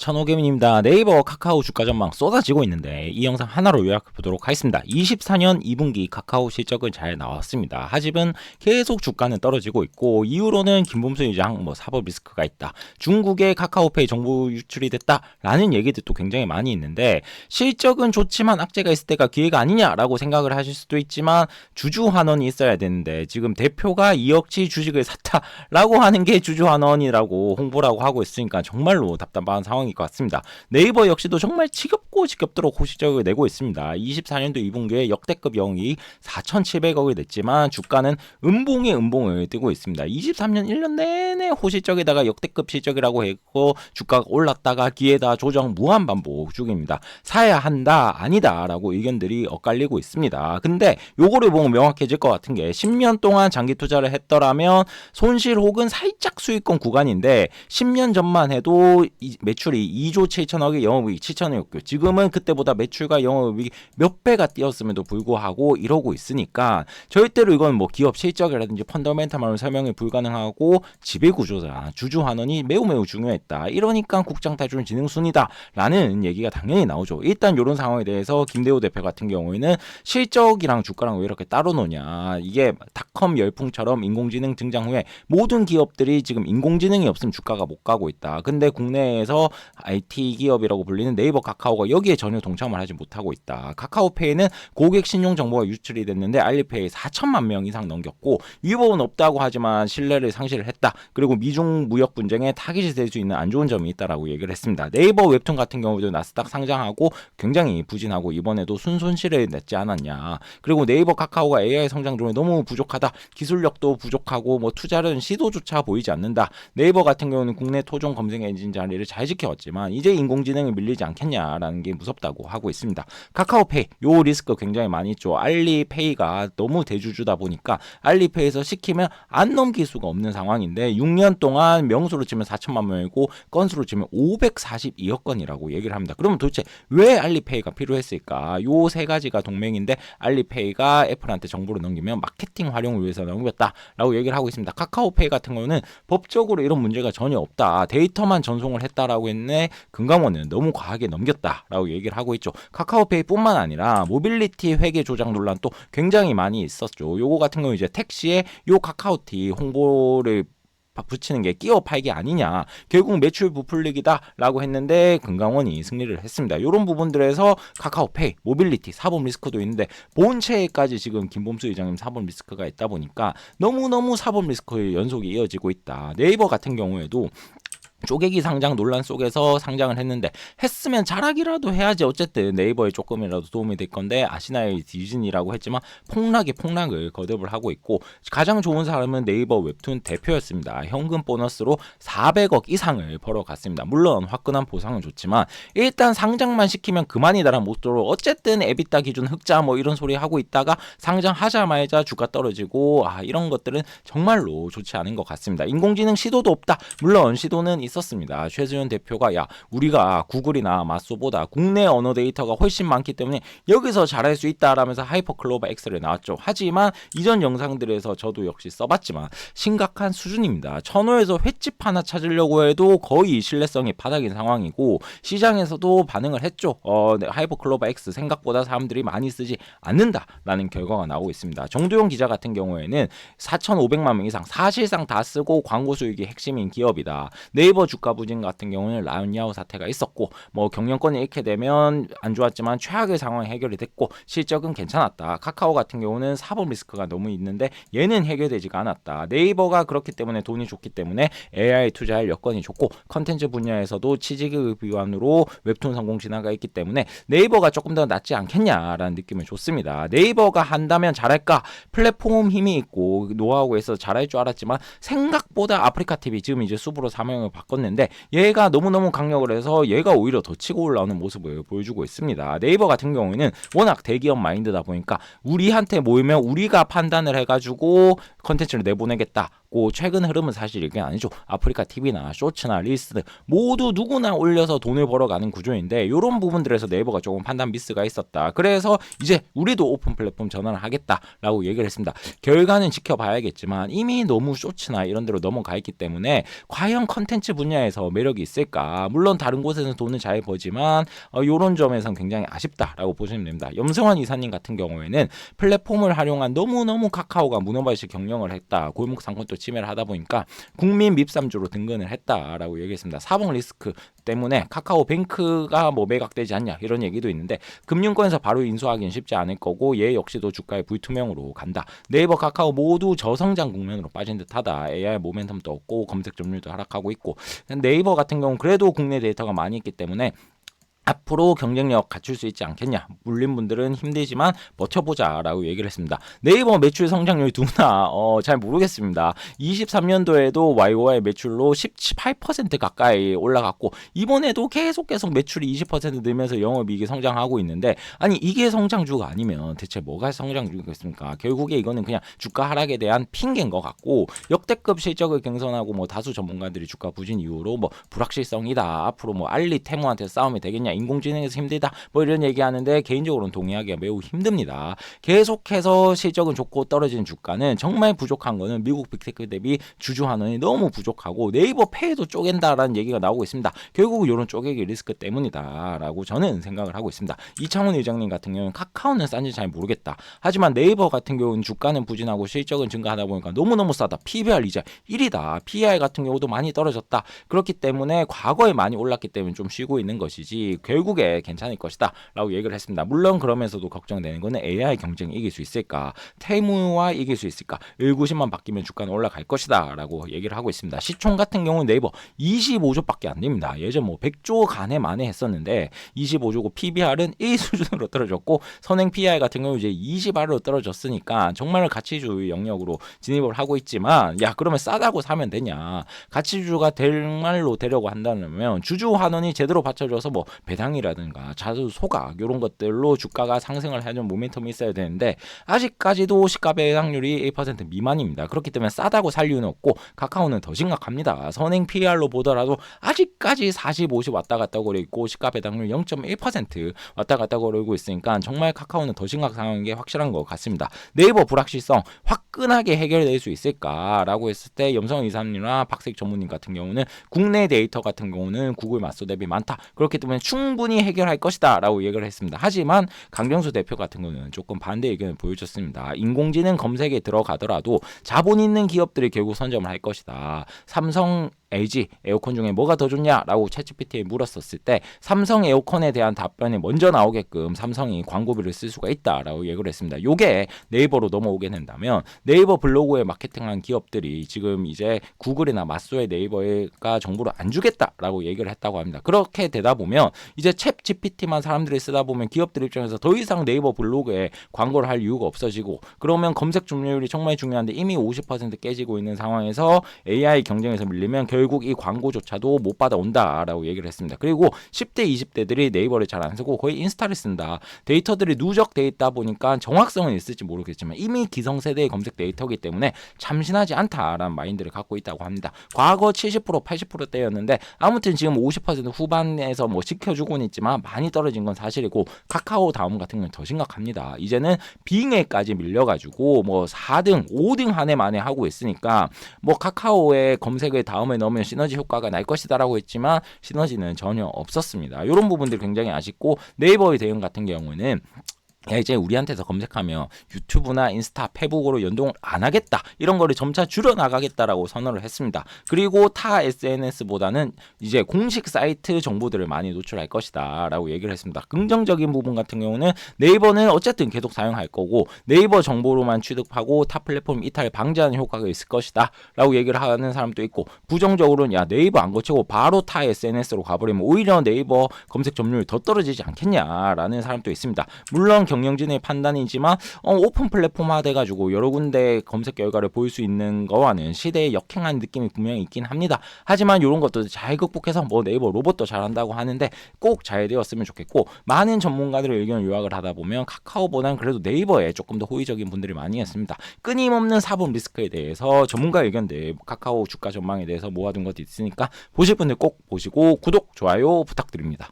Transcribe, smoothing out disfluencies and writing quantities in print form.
천호개미입니다. 네이버 카카오 주가 전망 쏟아지고 있는데 이 영상 하나로 요약해 보도록 하겠습니다. 24년 2분기 카카오 실적은 잘 나왔습니다. 하지만 계속 주가는 떨어지고 있고 이유로는 김범수 의장 사법 리스크가 있다. 중국의 카카오페이 정보 유출이 됐다라는 얘기들도 굉장히 많이 있는데 실적은 좋지만 악재가 있을 때가 기회가 아니냐라고 생각을 하실 수도 있지만 주주환원이 있어야 되는데 지금 대표가 2억치 주식을 샀다라고 하는 게 주주환원이라고 홍보라고 하고 있으니까 정말로 답답한 상황이 것 같습니다. 네이버 역시도 정말 지겹도록 호실적을 내고 있습니다. 24년도 2분기에 역대급 영익 4,700억이 됐지만 주가는 음봉에 음봉을 뜨고 있습니다. 23년 1년 내내 호실적에다가 역대급 실적이라고 했고 주가가 올랐다가 기회다 조정 무한 반복 중입니다. 사야 한다 아니다 라고 의견들이 엇갈리고 있습니다. 근데 요거를 보면 명확해질 것 같은 게 10년 동안 장기 투자를 했더라면 손실 혹은 살짝 수익권 구간인데 10년 전만 해도 매출이 2조 7천억에 영업이익 7천억이었고 지금은 그때보다 매출과 영업이익이 몇 배가 뛰었음에도 불구하고 이러고 있으니까 절대로 이건 기업 실적이라든지 펀더멘탈만으로 설명이 불가능하고 지배구조자 주주환원이 매우 중요했다. 이러니까 국장탈출 진흥순이다 라는 얘기가 당연히 나오죠. 일단 이런 상황에 대해서 김대호 대표 같은 경우에는 실적이랑 주가랑 왜 이렇게 따로 노냐, 이게 닷컴 열풍처럼 인공지능 등장 후에 모든 기업들이 지금 인공지능이 없으면 주가가 못 가고 있다. 근데 국내에서 IT 기업이라고 불리는 네이버 카카오가 여기에 전혀 동참을 하지 못하고 있다. 카카오페이는 고객 신용 정보가 유출이 됐는데 알리페이 4천만 명 이상 넘겼고 위법은 없다고 하지만 신뢰를 상실을 했다. 그리고 미중 무역 분쟁에 타깃이 될 수 있는 안 좋은 점이 있다라고 얘기를 했습니다. 네이버 웹툰 같은 경우도 나스닥 상장하고 굉장히 부진하고 이번에도 순손실을 냈지 않았냐. 그리고 네이버 카카오가 AI 성장 중에 너무 부족하다. 기술력도 부족하고 투자는 시도조차 보이지 않는다. 네이버 같은 경우는 국내 토종 검색 엔진 자리를 잘 지켜왔지만 이제 인공지능이 밀리지 않겠냐라는 게 무섭다고 하고 있습니다. 카카오페이 요 리스크 굉장히 많이 있죠. 알리페이가 너무 대주주다 보니까 알리페이에서 시키면 안 넘길 수가 없는 상황인데 6년 동안 명수로 치면 4천만 명이고 건수로 치면 542억 건이라고 얘기를 합니다. 그러면 도대체 왜 알리페이가 필요했을까? 요 세 가지가 동맹인데 알리페이가 애플한테 정보를 넘기면 마케팅 활용을 위해서 넘겼다라고 얘기를 하고 있습니다. 카카오페이 같은 경우는 법적으로 이런 문제가 전혀 없다. 데이터만 전송을 했다라고 했네. 금감원은 너무 과하게 넘겼다라고 얘기를 하고 있죠. 카카오페이뿐만 아니라 모빌리티 회계 조작 논란 또 굉장히 많이 있었죠. 요거 같은 경우 이제 택시에 요 카카오티 홍보를 붙이는 게 끼워 팔기 아니냐, 결국 매출 부풀리기다라고 했는데 금감원이 승리를 했습니다. 이런 부분들에서 카카오페이, 모빌리티, 사법 리스크도 있는데 본체까지 지금 김범수 의장님 사법 리스크가 있다 보니까 너무너무 사법 리스크의 연속이 이어지고 있다. 네이버 같은 경우에도 쪼개기 상장 논란 속에서 상장을 했으면 잘하기라도 해야지. 어쨌든 네이버에 조금이라도 도움이 될 건데 아시나의 디즈니라고 했지만 폭락을 거듭을 하고 있고 가장 좋은 사람은 네이버 웹툰 대표였습니다. 현금 보너스로 400억 이상을 벌어갔습니다. 물론 화끈한 보상은 좋지만 일단 상장만 시키면 그만이다라는 모토로 어쨌든 에비타 기준 흑자 이런 소리 하고 있다가 상장하자마자 주가 떨어지고 이런 것들은 정말로 좋지 않은 것 같습니다. 인공지능 시도도 없다. 물론 시도는 있었습니다. 최수연 대표가 우리가 구글이나 마소보다 국내 언어 데이터가 훨씬 많기 때문에 여기서 잘할 수 있다라면서 하이퍼클로버 X를 나왔죠. 하지만 이전 영상들에서 저도 역시 써봤지만 심각한 수준입니다. 천호에서 횟집 하나 찾으려고 해도 거의 신뢰성이 바닥인 상황이고 시장에서도 반응을 했죠. 하이퍼클로버 X 생각보다 사람들이 많이 쓰지 않는다라는 결과가 나오고 있습니다. 정두영 기자 같은 경우에는 4,500만 명 이상 사실상 다 쓰고 광고 수익이 핵심인 기업이다. 네이버 주가 부진 같은 경우는 라운야오 사태가 있었고 경영권이 잃게 되면 안 좋았지만 최악의 상황이 해결이 됐고 실적은 괜찮았다. 카카오 같은 경우는 사법 리스크가 너무 있는데 얘는 해결되지가 않았다. 네이버가 그렇기 때문에 돈이 좋기 때문에 AI 투자할 여건이 좋고 컨텐츠 분야에서도 취직의 비관으로 웹툰 성공 진화가 있기 때문에 네이버가 조금 더 낫지 않겠냐라는 느낌을 줬습니다. 네이버가 한다면 잘할까? 플랫폼 힘이 있고 노하우가 있어서 잘할 줄 알았지만 생각보다 아프리카 TV 지금 이제 수브로 사명을 바꿨는데 얘가 너무너무 강력을 해서 얘가 오히려 더 치고 올라오는 모습을 보여주고 있습니다. 네이버 같은 경우에는 워낙 대기업 마인드다 보니까 우리한테 모이면 우리가 판단을 해가지고 컨텐츠를 내보내겠다. 있고 최근 흐름은 사실 이게 아니죠. 아프리카 TV나 쇼츠나 릴스 모두 누구나 올려서 돈을 벌어가는 구조인데 이런 부분들에서 네이버가 조금 판단 미스가 있었다. 그래서 이제 우리도 오픈 플랫폼 전환을 하겠다라고 얘기를 했습니다. 결과는 지켜봐야겠지만 이미 너무 쇼츠나 이런 데로 넘어가 있기 때문에 과연 컨텐츠 분야에서 매력이 있을까? 물론 다른 곳에서는 돈을 잘 버지만 이런 점에서는 굉장히 아쉽다라고 보시면 됩니다. 염승환 이사님 같은 경우에는 플랫폼을 활용한 너무너무 카카오가 문어발식 경영을 했다. 골목 상권도 침해를 하다 보니까 국민 밉삼주로 등근을 했다라고 얘기했습니다. 사법 리스크 때문에 카카오뱅크가 뭐 매각되지 않냐 이런 얘기도 있는데 금융권에서 바로 인수하기는 쉽지 않을 거고 얘 역시도 주가의 불투명으로 간다. 네이버 카카오 모두 저성장 국면으로 빠진 듯하다. AI 모멘텀도 없고 검색 점유율도 하락하고 있고 네이버 같은 경우는 그래도 국내 데이터가 많이 있기 때문에 앞으로 경쟁력 갖출 수 있지 않겠냐. 물린 분들은 힘들지만 버텨보자라고 얘기를 했습니다. 네이버 매출 성장률 누나 잘 모르겠습니다. 23년도에도 YOY 매출로 18% 가까이 올라갔고 이번에도 계속 매출이 20% 늘면서 영업이익이 성장하고 있는데 아니 이게 성장주가 아니면 대체 뭐가 성장주겠습니까? 결국에 이거는 그냥 주가 하락에 대한 핑계인 것 같고 역대급 실적을 경선하고 뭐 다수 전문가들이 주가 부진 이후로 뭐 불확실성이다. 앞으로 뭐 알리 테무한테 싸움이 되겠냐. 인공지능에서 힘들다 뭐 이런 얘기하는데 개인적으로는 동의하기가 매우 힘듭니다. 계속해서 실적은 좋고 떨어지는 주가는 정말 부족한 거는 미국 빅테크 대비 주주 환원이 너무 부족하고 네이버 페이도 쪼갠다라는 얘기가 나오고 있습니다. 결국 이런 쪼개기 리스크 때문이다라고 저는 생각을 하고 있습니다. 이창훈 의장님 같은 경우는 카카오는 싼지 잘 모르겠다. 하지만 네이버 같은 경우는 주가는 부진하고 실적은 증가하다 보니까 너무너무 싸다. PBR 이제 1이다. PER 같은 경우도 많이 떨어졌다. 그렇기 때문에 과거에 많이 올랐기 때문에 좀 쉬고 있는 것이지 결국에 괜찮을 것이다 라고 얘기를 했습니다. 물론 그러면서도 걱정되는 거는 AI 경쟁이 이길 수 있을까, 테무와 이길 수 있을까, 190만 바뀌면 주가는 올라갈 것이다 라고 얘기를 하고 있습니다. 시총 같은 경우는 네이버 25조밖에 안 됩니다. 예전 뭐 100조 간에 만에 했었는데 25조고 PBR은 1 수준으로 떨어졌고 선행 PER 같은 경우 이제 20R로 떨어졌으니까 정말 가치주의 영역으로 진입을 하고 있지만 야 그러면 싸다고 사면 되냐. 가치주가 정말로 되려고 한다면 주주 환원이 제대로 받쳐줘서 뭐 배당이라든가 자주 소각 이런 것들로 주가가 상승을 하는 모멘텀이 있어야 되는데 아직까지도 시가 배당률이 1% 미만입니다. 그렇기 때문에 싸다고 살 이유는 없고 카카오는 더 심각합니다. 선행 PER로 보더라도 아직까지 40, 50 왔다 갔다 거리고 있고 시가 배당률 0.1% 왔다 갔다 거리고 있으니까 정말 카카오는 더 심각 상황인 게 확실한 것 같습니다. 네이버 불확실성 화끈하게 해결될 수 있을까라고 했을 때 염성 이사님이나 박색 전무님 같은 경우는 국내 데이터 같은 경우는 구글 맞서 대비 많다. 그렇기 때문에 충분히 해결할 것이다 라고 얘기를 했습니다. 하지만 강병수 대표 같은 경우는 조금 반대 의견을 보여줬습니다. 인공지능 검색에 들어가더라도 자본 있는 기업들이 결국 선점을 할 것이다. 삼성 LG 에어컨 중에 뭐가 더 좋냐라고 챗GPT에 물었었을 때 삼성 에어컨에 대한 답변이 먼저 나오게끔 삼성이 광고비를 쓸 수가 있다라고 얘기를 했습니다. 요게 네이버로 넘어오게 된다면 네이버 블로그에 마케팅한 기업들이 지금 이제 구글이나 맞소의 네이버가 정보를 안 주겠다라고 얘기를 했다고 합니다. 그렇게 되다 보면 이제 챗GPT만 사람들이 쓰다 보면 기업들 입장에서 더 이상 네이버 블로그에 광고를 할 이유가 없어지고 그러면 검색 점유율이 정말 중요한데 이미 50% 깨지고 있는 상황에서 AI 경쟁에서 밀리면 결국 이 광고조차도 못 받아온다라고 얘기를 했습니다. 그리고 10대, 20대들이 네이버를 잘 안 쓰고 거의 인스타를 쓴다. 데이터들이 누적돼 있다 보니까 정확성은 있을지 모르겠지만 이미 기성세대의 검색 데이터이기 때문에 참신하지 않다라는 마인드를 갖고 있다고 합니다. 과거 70%, 80%대였는데 아무튼 지금 50% 후반에서 뭐 지켜주고는 있지만 많이 떨어진 건 사실이고 카카오 다음 같은 경우는 더 심각합니다. 이제는 빙의까지 밀려가지고 뭐 4등, 5등 한 해 만에 하고 있으니까 뭐 카카오의 검색을 다음에 넣으면 시너지 효과가 날 것이다라고 했지만 시너지는 전혀 없었습니다. 이런 부분들이 굉장히 아쉽고 네이버의 대응 같은 경우는 이제 우리한테서 검색하면 유튜브나 인스타, 페북으로 연동을 안 하겠다. 이런 거를 점차 줄여나가겠다라고 선언을 했습니다. 그리고 타 SNS보다는 이제 공식 사이트 정보들을 많이 노출할 것이다 라고 얘기를 했습니다. 긍정적인 부분 같은 경우는 네이버는 어쨌든 계속 사용할 거고 네이버 정보로만 취득하고 타 플랫폼 이탈 방지하는 효과가 있을 것이다 라고 얘기를 하는 사람도 있고 부정적으로는 야 네이버 안 거치고 바로 타 SNS로 가버리면 오히려 네이버 검색 점유율이 더 떨어지지 않겠냐라는 사람도 있습니다. 물론 경영진의 판단이지만 오픈 플랫폼화 돼가지고 여러 군데 검색 결과를 볼 수 있는 거와는 시대에 역행한 느낌이 분명히 있긴 합니다. 하지만 이런 것도 잘 극복해서 뭐 네이버 로봇도 잘한다고 하는데 꼭 잘 되었으면 좋겠고, 많은 전문가들의 의견을 요약을 하다 보면 카카오보다는 그래도 네이버에 조금 더 호의적인 분들이 많이 있습니다. 끊임없는 사법 리스크에 대해서 전문가 의견들, 카카오 주가 전망에 대해서 모아둔 것도 있으니까 보실 분들 꼭 보시고 구독, 좋아요 부탁드립니다.